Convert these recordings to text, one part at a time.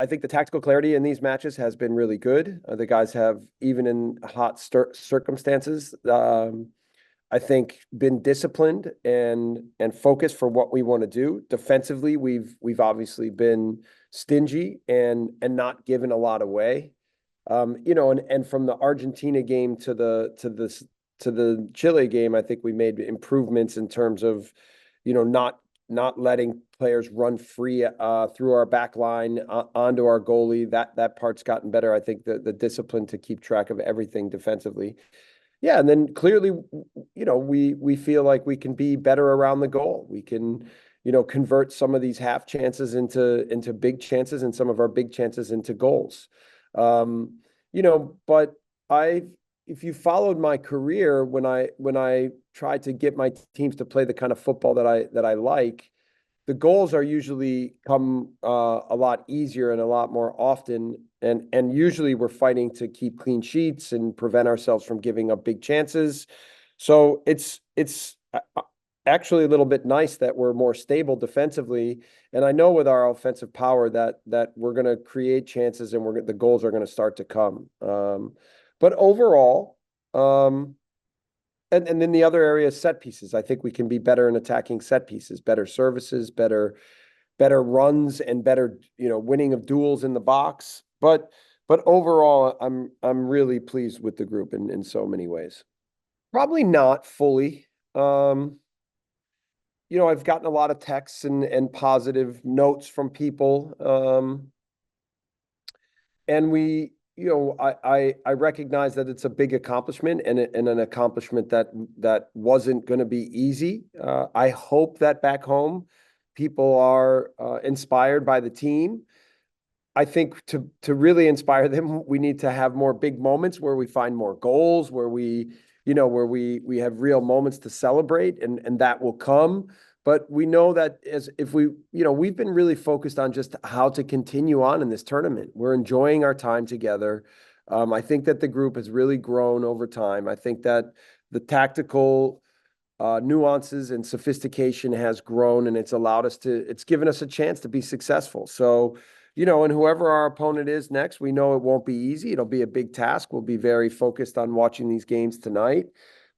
I think the tactical clarity in these matches has been really good. The guys have, even in hot circumstances, I think been disciplined and focused for what we want to do. Defensively, we've obviously been stingy and not given a lot away. And from the Argentina game to the Chile game, I think we made improvements in terms of, not letting players run free through our back line onto our goalie. That part's gotten better. I think the discipline to keep track of everything defensively. Yeah, and then clearly, we feel like we can be better around the goal. We can, convert some of these half chances into big chances and some of our big chances into goals. But if you followed my career, when I tried to get my teams to play the kind of football that I like, the goals are usually come a lot easier and a lot more often. And usually we're fighting to keep clean sheets and prevent ourselves from giving up big chances. So it's actually a little bit nice that we're more stable defensively. And I know with our offensive power that we're going to create chances and the goals are going to start to come. But overall, and then the other area is set pieces. I think we can be better in attacking set pieces, better services, better runs, and better, winning of duels in the box. But overall, I'm really pleased with the group in so many ways. Probably not fully. I've gotten a lot of texts and positive notes from people. And I recognize that it's a big accomplishment and an accomplishment that wasn't going to be easy. I hope that back home people are inspired by the team. I think to really inspire them, we need to have more big moments where we find more goals, where we have real moments to celebrate, and that will come. But we know that we've been really focused on just how to continue on in this tournament. We're enjoying our time together. I think that the group has really grown over time. I think that the tactical nuances and sophistication has grown, and it's given us a chance to be successful. So, and whoever our opponent is next, we know it won't be easy. It'll be a big task. We'll be very focused on watching these games tonight.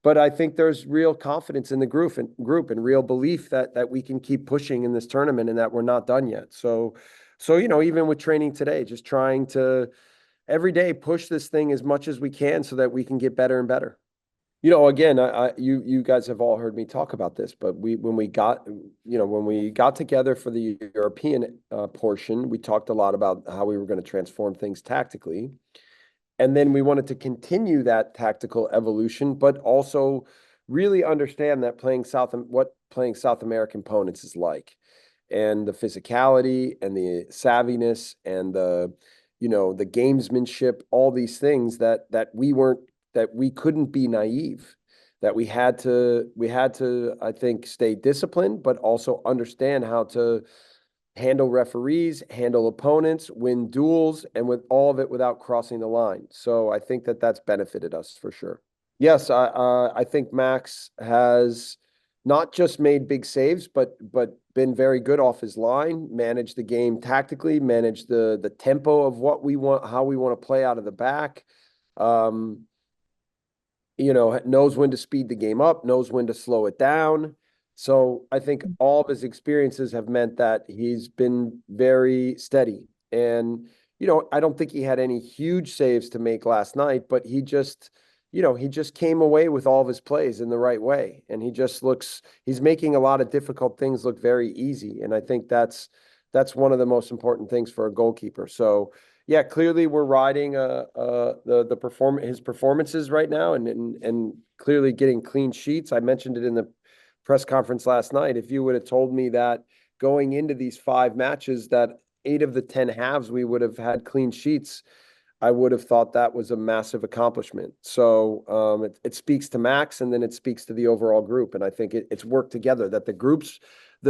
But I think there's real confidence in the group and real belief that we can keep pushing in this tournament and that we're not done yet. So, even with training today, just trying to every day push this thing as much as we can so that we can get better and better. Again, you guys have all heard me talk about this, but when we got together for the European portion, we talked a lot about how we were going to transform things tactically. And then we wanted to continue that tactical evolution, but also really understand that what playing South American opponents is like, and the physicality and the savviness and the gamesmanship, all these things that we couldn't be naive, that we had to, I think, stay disciplined, but also understand how to handle referees, handle opponents, win duels, and with all of it without crossing the line. So I think that's benefited us for sure. Yes, I think Max has not just made big saves, but been very good off his line, managed the game tactically, managed the tempo of what we want, how we want to play out of the back. Knows when to speed the game up, knows when to slow it down. So I think all of his experiences have meant that he's been very steady. And, I don't think he had any huge saves to make last night, but he just came away with all of his plays in the right way. And he's making a lot of difficult things look very easy. And I think that's one of the most important things for a goalkeeper. So yeah, clearly we're riding his performances right now and clearly getting clean sheets. I mentioned it in the press conference last night. If you would have told me that going into these 5 matches, that 8 of the 10 halves we would have had clean sheets, I would have thought that was a massive accomplishment. So it speaks to Max, and then it speaks to the overall group. And I think it's worked together, that the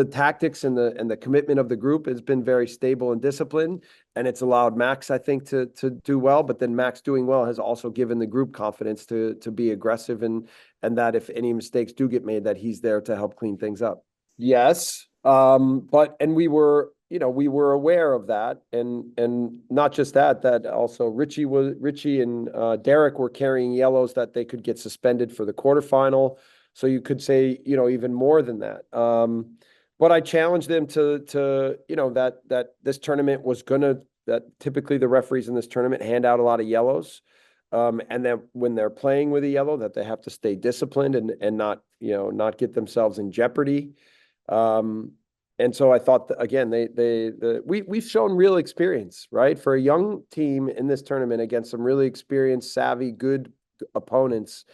tactics and the commitment of the group has been very stable and disciplined, and it's allowed Max, I think, to do well. But then Max doing well has also given the group confidence to be aggressive and that if any mistakes do get made, that he's there to help clean things up. Yes, and we were we were aware of that, and not just that, that also Richie and Derek were carrying yellows that they could get suspended for the quarterfinal. So you could say, even more than that. But I challenged them to that this tournament was gonna that typically the referees in this tournament hand out a lot of yellows. And then when they're playing with a yellow, that they have to stay disciplined and not, not get themselves in jeopardy. And so I thought that, again, we've shown real experience, right? For a young team in this tournament against some really experienced, savvy, good opponents.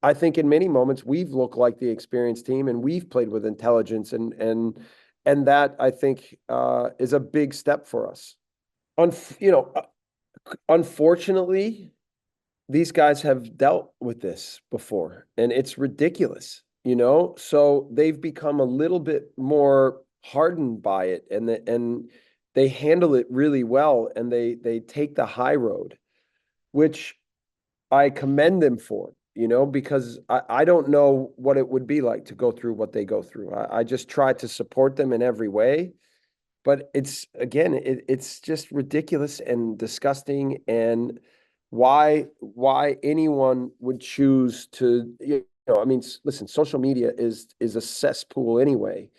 I think in many moments we've looked like the experienced team and we've played with intelligence and that I think is a big step for us. Unfortunately, these guys have dealt with this before and it's ridiculous, so they've become a little bit more hardened by it and they handle it really well and they take the high road, which I commend them for, because I don't know what it would be like to go through what they go through. I just try to support them in every way. But it's, again, it's just ridiculous and disgusting. And why anyone would choose to, I mean, listen, social media is a cesspool anyway.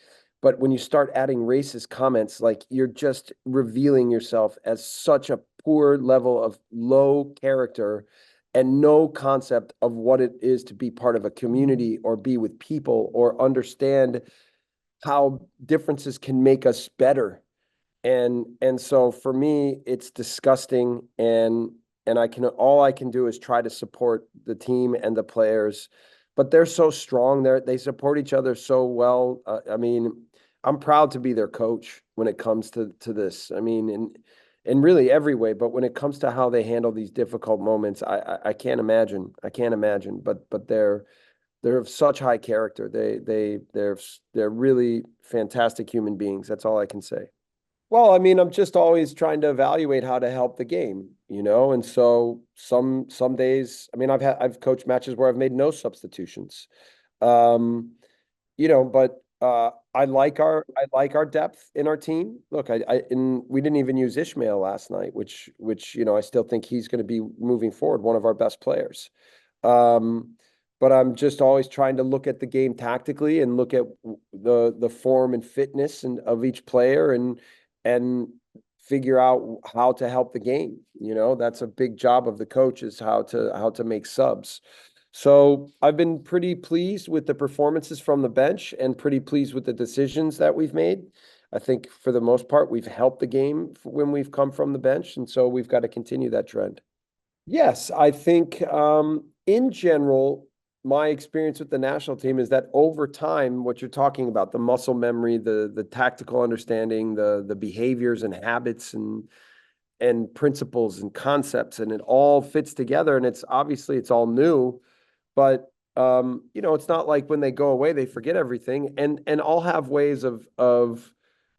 But when you start adding racist comments, like you're just revealing yourself as such a poor level of low character and no concept of what it is to be part of a community or be with people or understand how differences can make us better. And so for me, it's disgusting. And all I can do is try to support the team and the players, but they're so strong. They support each other so well. I mean, I'm proud to be their coach when it comes to this. I mean, in really every way, but when it comes to how they handle these difficult moments, I can't imagine. I can't imagine. But they're of such high character. They're really fantastic human beings. That's all I can say. Well, I mean, I'm just always trying to evaluate how to help the game, and so some days, I mean, I've coached matches where I've made no substitutions. Um, but I like our depth in our team. Look, we didn't even use Ishmael last night, which I still think he's going to be moving forward, one of our best players. Um, but I'm just always trying to look at the game tactically and look at the form and fitness of each player and figure out how to help the game. That's a big job of the coach, is how to make subs. So I've been pretty pleased with the performances from the bench and pretty pleased with the decisions that we've made. I think for the most part, we've helped the game when we've come from the bench, and so we've got to continue that trend. Yes, I think in general, my experience with the national team is that over time, what you're talking about, the muscle memory, the tactical understanding, the behaviors and habits and principles and concepts, and it all fits together. And it's all new, but it's not like when they go away, they forget everything. And I'll have ways of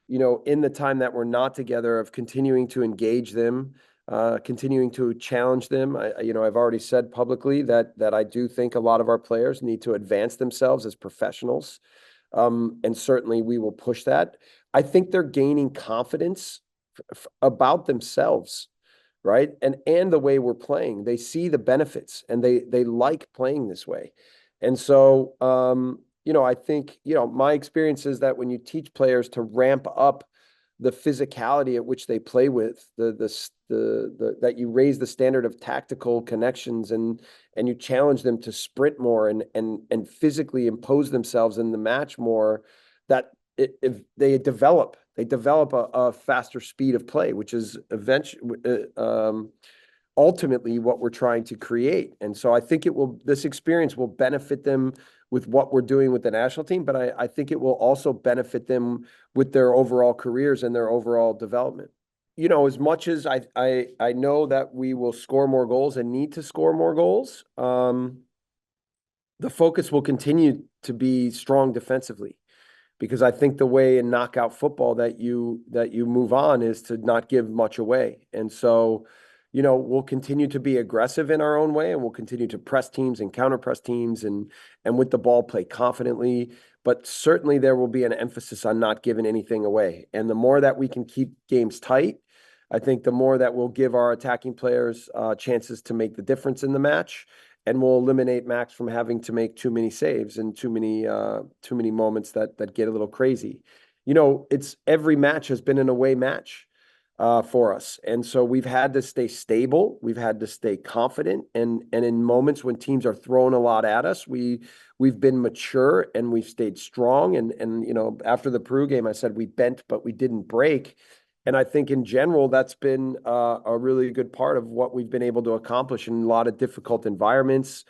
in the time that we're not together, of continuing to engage them, continuing to challenge them. I've already said publicly that I do think a lot of our players need to advance themselves as professionals. And certainly we will push that. I think they're gaining confidence about themselves, right? And the way we're playing. They see the benefits and they like playing this way. And so, I think, my experience is that when you teach players to ramp up the physicality at which they play with, that you raise the standard of tactical connections and you challenge them to sprint more and physically impose themselves in the match more, that if they develop a faster speed of play, which is eventually ultimately what we're trying to create. And so I think this experience will benefit them with what we're doing with the national team, but I think it will also benefit them with their overall careers and their overall development. As much as I know that we will score more goals and need to score more goals, the focus will continue to be strong defensively, because I think the way in knockout football that you move on is to not give much away. And so, we'll continue to be aggressive in our own way, and we'll continue to press teams and counter press teams and with the ball play confidently. but certainly there will be an emphasis on not giving anything away. And the more that we can keep games tight, I think the more that we'll give our attacking players chances to make the difference in the match, and we'll eliminate Max from having to make too many saves and too many moments that get a little crazy. It's every match has been an away match for us, and so we've had to stay stable, we've had to stay confident, and in moments when teams are throwing a lot at us, we've been mature and we've stayed strong. And after the Peru game, I said we bent but we didn't break. And I think in general, that's been a really good part of what we've been able to accomplish in a lot of difficult environments,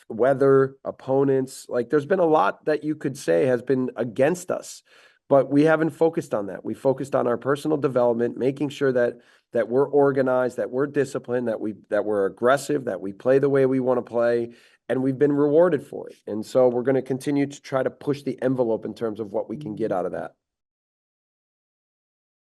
weather, opponents. Like there's been a lot that you could say has been against us, but we haven't focused on that. We focused on our personal development, making sure that we're organized, that we're disciplined, that we're aggressive, that we play the way we want to play, and we've been rewarded for it. And so we're going to continue to try to push the envelope in terms of what we can get out of that.